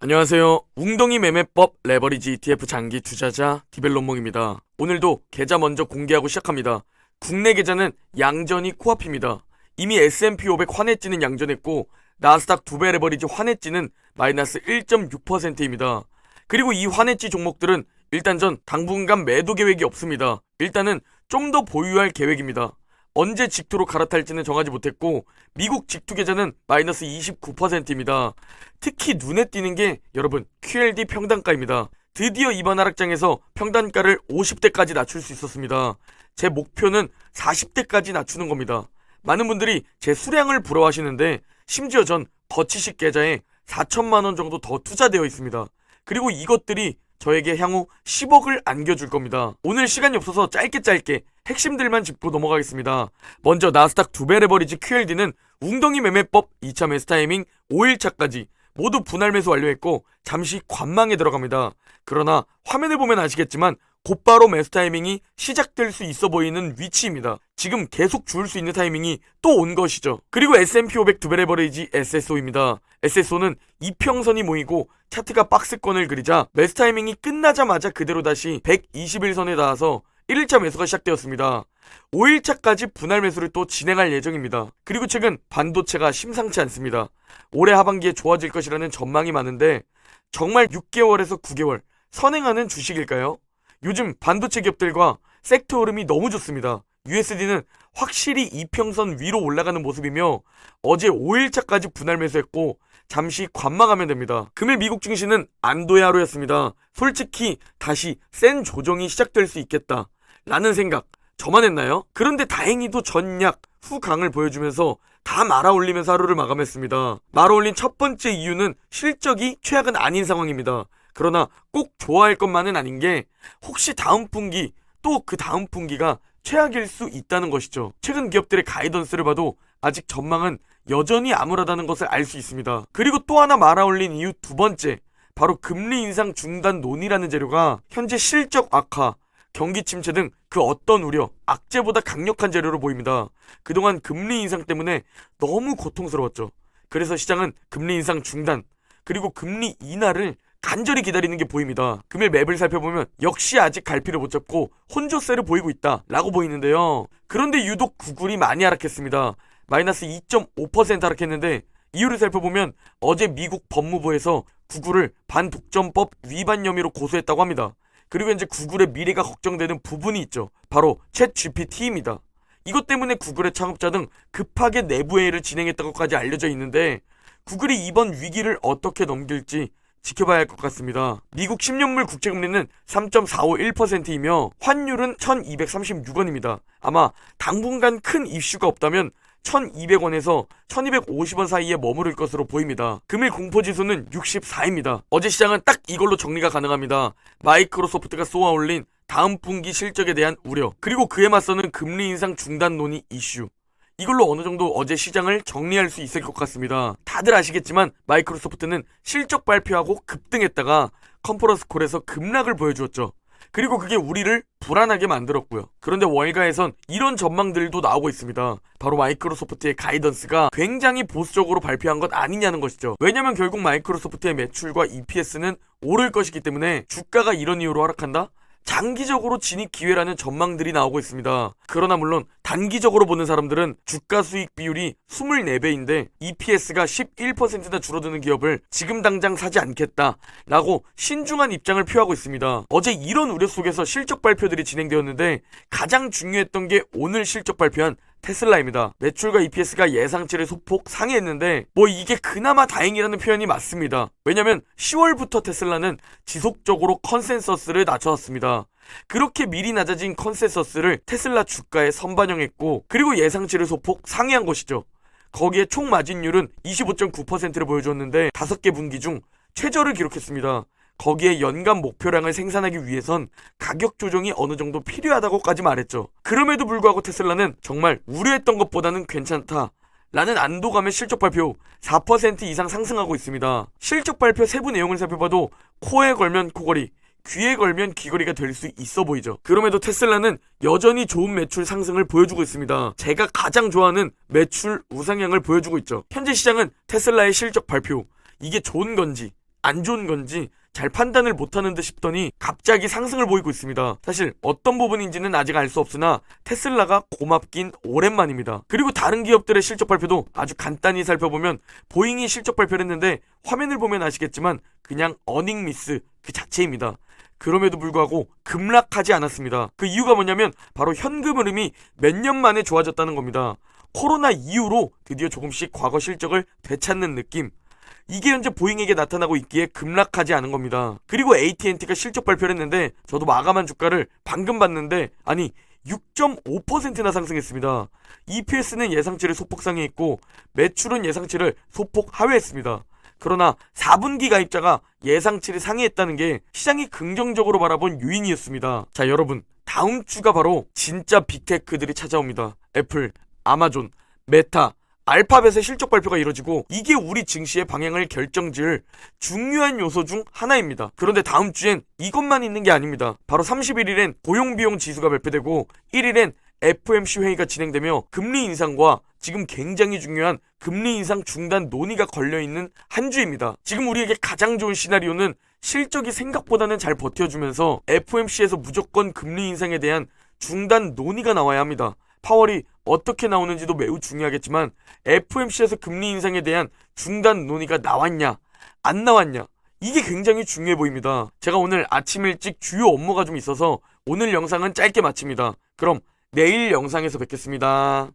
안녕하세요. 웅덩이 매매법 레버리지 ETF 장기 투자자 디벨론몽입니다. 오늘도 계좌 먼저 공개하고 시작합니다. 국내 계좌는 양전이 코앞입니다. 이미 S&P 500 환해지는 양전했고 나스닥 2배 레버리지 환해지는 마이너스 1.6%입니다. 그리고 이 환해지 종목들은 일단 전 당분간 매도 계획이 없습니다. 일단은 좀 더 보유할 계획입니다. 언제 직투로 갈아탈지는 정하지 못했고 미국 직투 계좌는 마이너스 29%입니다. 특히 눈에 띄는 게 여러분 QLD 평단가입니다. 드디어 이번 하락장에서 평단가를 50대까지 낮출 수 있었습니다. 제 목표는 40대까지 낮추는 겁니다. 많은 분들이 제 수량을 부러워하시는데 심지어 전 거치식 계좌에 4천만원 정도 더 투자되어 있습니다. 그리고 이것들이 저에게 향후 10억을 안겨줄 겁니다. 오늘 시간이 없어서 짧게 핵심들만 짚고 넘어가겠습니다. 먼저 나스닥 2배 레버리지 QLD는 웅덩이 매매법 2차 매수 타이밍 5일차까지 모두 분할 매수 완료했고 잠시 관망에 들어갑니다. 그러나 화면을 보면 아시겠지만 곧바로 매수 타이밍이 시작될 수 있어 보이는 위치입니다. 지금 계속 줄 수 있는 타이밍이 또 온 것이죠. 그리고 S&P 500 2배 레버리지 SSO입니다. SSO는 이평선이 모이고 차트가 박스권을 그리자 매수 타이밍이 끝나자마자 그대로 다시 121선에 닿아서 1일차 매수가 시작되었습니다. 5일차까지 분할 매수를 또 진행할 예정입니다. 그리고 최근 반도체가 심상치 않습니다. 올해 하반기에 좋아질 것이라는 전망이 많은데 정말 6개월에서 9개월 선행하는 주식일까요? 요즘 반도체 기업들과 섹터 흐름이 너무 좋습니다. USD는 확실히 이평선 위로 올라가는 모습이며 어제 5일차까지 분할 매수했고 잠시 관망하면 됩니다. 금일 미국 증시는 안도의 하루였습니다. 솔직히 다시 센 조정이 시작될 수 있겠다 라는 생각 저만 했나요? 그런데 다행히도 전약 후강을 보여주면서 다 말아올리면서 하루를 마감했습니다. 말아올린 첫 번째 이유는 실적이 최악은 아닌 상황입니다. 그러나 꼭 좋아할 것만은 아닌 게 혹시 다음 분기 또 그 다음 분기가 최악일 수 있다는 것이죠. 최근 기업들의 가이던스를 봐도 아직 전망은 여전히 암울하다는 것을 알 수 있습니다. 그리고 또 하나 말아올린 이유 두 번째, 바로 금리 인상 중단 논의라는 재료가 현재 실적 악화, 경기 침체 등 그 어떤 우려, 악재보다 강력한 재료로 보입니다. 그동안 금리 인상 때문에 너무 고통스러웠죠. 그래서 시장은 금리 인상 중단, 그리고 금리 인하를 간절히 기다리는 게 보입니다. 금일 맵을 살펴보면 역시 아직 갈피를 못 잡고 혼조세를 보이고 있다 라고 보이는데요. 그런데 유독 구글이 많이 하락했습니다. 마이너스 2.5% 하락했는데 이유를 살펴보면 어제 미국 법무부에서 구글을 반독점법 위반 혐의로 고소했다고 합니다. 그리고 현재 구글의 미래가 걱정되는 부분이 있죠. 바로 챗 GPT입니다. 이것 때문에 구글의 창업자 등 급하게 내부 회의를 진행했다고까지 알려져 있는데 구글이 이번 위기를 어떻게 넘길지 지켜봐야 할 것 같습니다. 미국 10년물 국채금리는 3.451%이며 환율은 1236원입니다. 아마 당분간 큰 이슈가 없다면 1200원에서 1250원 사이에 머무를 것으로 보입니다. 금일 공포지수는 64입니다. 어제 시장은 딱 이걸로 정리가 가능합니다. 마이크로소프트가 쏘아올린 다음 분기 실적에 대한 우려, 그리고 그에 맞서는 금리 인상 중단 논의 이슈, 이걸로 어느 정도 어제 시장을 정리할 수 있을 것 같습니다. 다들 아시겠지만 마이크로소프트는 실적 발표하고 급등했다가 컨퍼런스 콜에서 급락을 보여주었죠. 그리고 그게 우리를 불안하게 만들었고요. 그런데 월가에선 이런 전망들도 나오고 있습니다. 바로 마이크로소프트의 가이던스가 굉장히 보수적으로 발표한 것 아니냐는 것이죠. 왜냐면 결국 마이크로소프트의 매출과 EPS는 오를 것이기 때문에 주가가 이런 이유로 하락한다? 장기적으로 진입 기회라는 전망들이 나오고 있습니다. 그러나 물론 단기적으로 보는 사람들은 주가 수익 비율이 24배인데 EPS가 11%나 줄어드는 기업을 지금 당장 사지 않겠다 라고 신중한 입장을 표하고 있습니다. 어제 이런 우려 속에서 실적 발표들이 진행되었는데 가장 중요했던 게 오늘 실적 발표한 테슬라입니다. 매출과 EPS가 예상치를 소폭 상회했는데 이게 그나마 다행이라는 표현이 맞습니다. 왜냐면 10월부터 테슬라는 지속적으로 컨센서스를 낮춰왔습니다. 그렇게 미리 낮아진 컨센서스를 테슬라 주가에 선반영했고 그리고 예상치를 소폭 상회한 것이죠. 거기에 총 마진율은 25.9%를 보여줬는데 5개 분기 중 최저를 기록했습니다. 거기에 연간 목표량을 생산하기 위해선 가격 조정이 어느 정도 필요하다고까지 말했죠. 그럼에도 불구하고 테슬라는 정말 우려했던 것보다는 괜찮다 라는 안도감의 실적 발표 4% 이상 상승하고 있습니다. 실적 발표 세부 내용을 살펴봐도 코에 걸면 코걸이, 귀에 걸면 귀걸이가 될 수 있어 보이죠. 그럼에도 테슬라는 여전히 좋은 매출 상승을 보여주고 있습니다. 제가 가장 좋아하는 매출 우상향을 보여주고 있죠. 현재 시장은 테슬라의 실적 발표, 이게 좋은 건지 안 좋은 건지 잘 판단을 못하는 듯 싶더니 갑자기 상승을 보이고 있습니다. 사실 어떤 부분인지는 아직 알 수 없으나 테슬라가 고맙긴 오랜만입니다. 그리고 다른 기업들의 실적 발표도 아주 간단히 살펴보면 보잉이 실적 발표를 했는데 화면을 보면 아시겠지만 그냥 어닝 미스 그 자체입니다. 그럼에도 불구하고 급락하지 않았습니다. 그 이유가 뭐냐면 바로 현금 흐름이 몇 년 만에 좋아졌다는 겁니다. 코로나 이후로 드디어 조금씩 과거 실적을 되찾는 느낌. 이게 현재 보잉에게 나타나고 있기에 급락하지 않은 겁니다. 그리고 AT&T가 실적 발표를 했는데 저도 마감한 주가를 방금 봤는데 아니 6.5%나 상승했습니다. EPS는 예상치를 소폭 상회했고 매출은 예상치를 소폭 하회했습니다. 그러나 4분기 가입자가 예상치를 상회했다는 게 시장이 긍정적으로 바라본 요인이었습니다. 자, 여러분, 다음 주가 바로 진짜 빅테크들이 찾아옵니다. 애플, 아마존, 메타, 알파벳의 실적 발표가 이뤄지고 이게 우리 증시의 방향을 결정지을 중요한 요소 중 하나입니다. 그런데 다음 주엔 이것만 있는 게 아닙니다. 바로 31일엔 고용비용 지수가 발표되고 1일엔 FOMC 회의가 진행되며 금리 인상과 지금 굉장히 중요한 금리 인상 중단 논의가 걸려있는 한 주입니다. 지금 우리에게 가장 좋은 시나리오는 실적이 생각보다는 잘 버텨주면서 FOMC에서 무조건 금리 인상에 대한 중단 논의가 나와야 합니다. 파월이 어떻게 나오는지도 매우 중요하겠지만 FOMC에서 금리 인상에 대한 중단 논의가 나왔냐 안 나왔냐 이게 굉장히 중요해 보입니다. 제가 오늘 아침 일찍 주요 업무가 좀 있어서 오늘 영상은 짧게 마칩니다. 그럼 내일 영상에서 뵙겠습니다.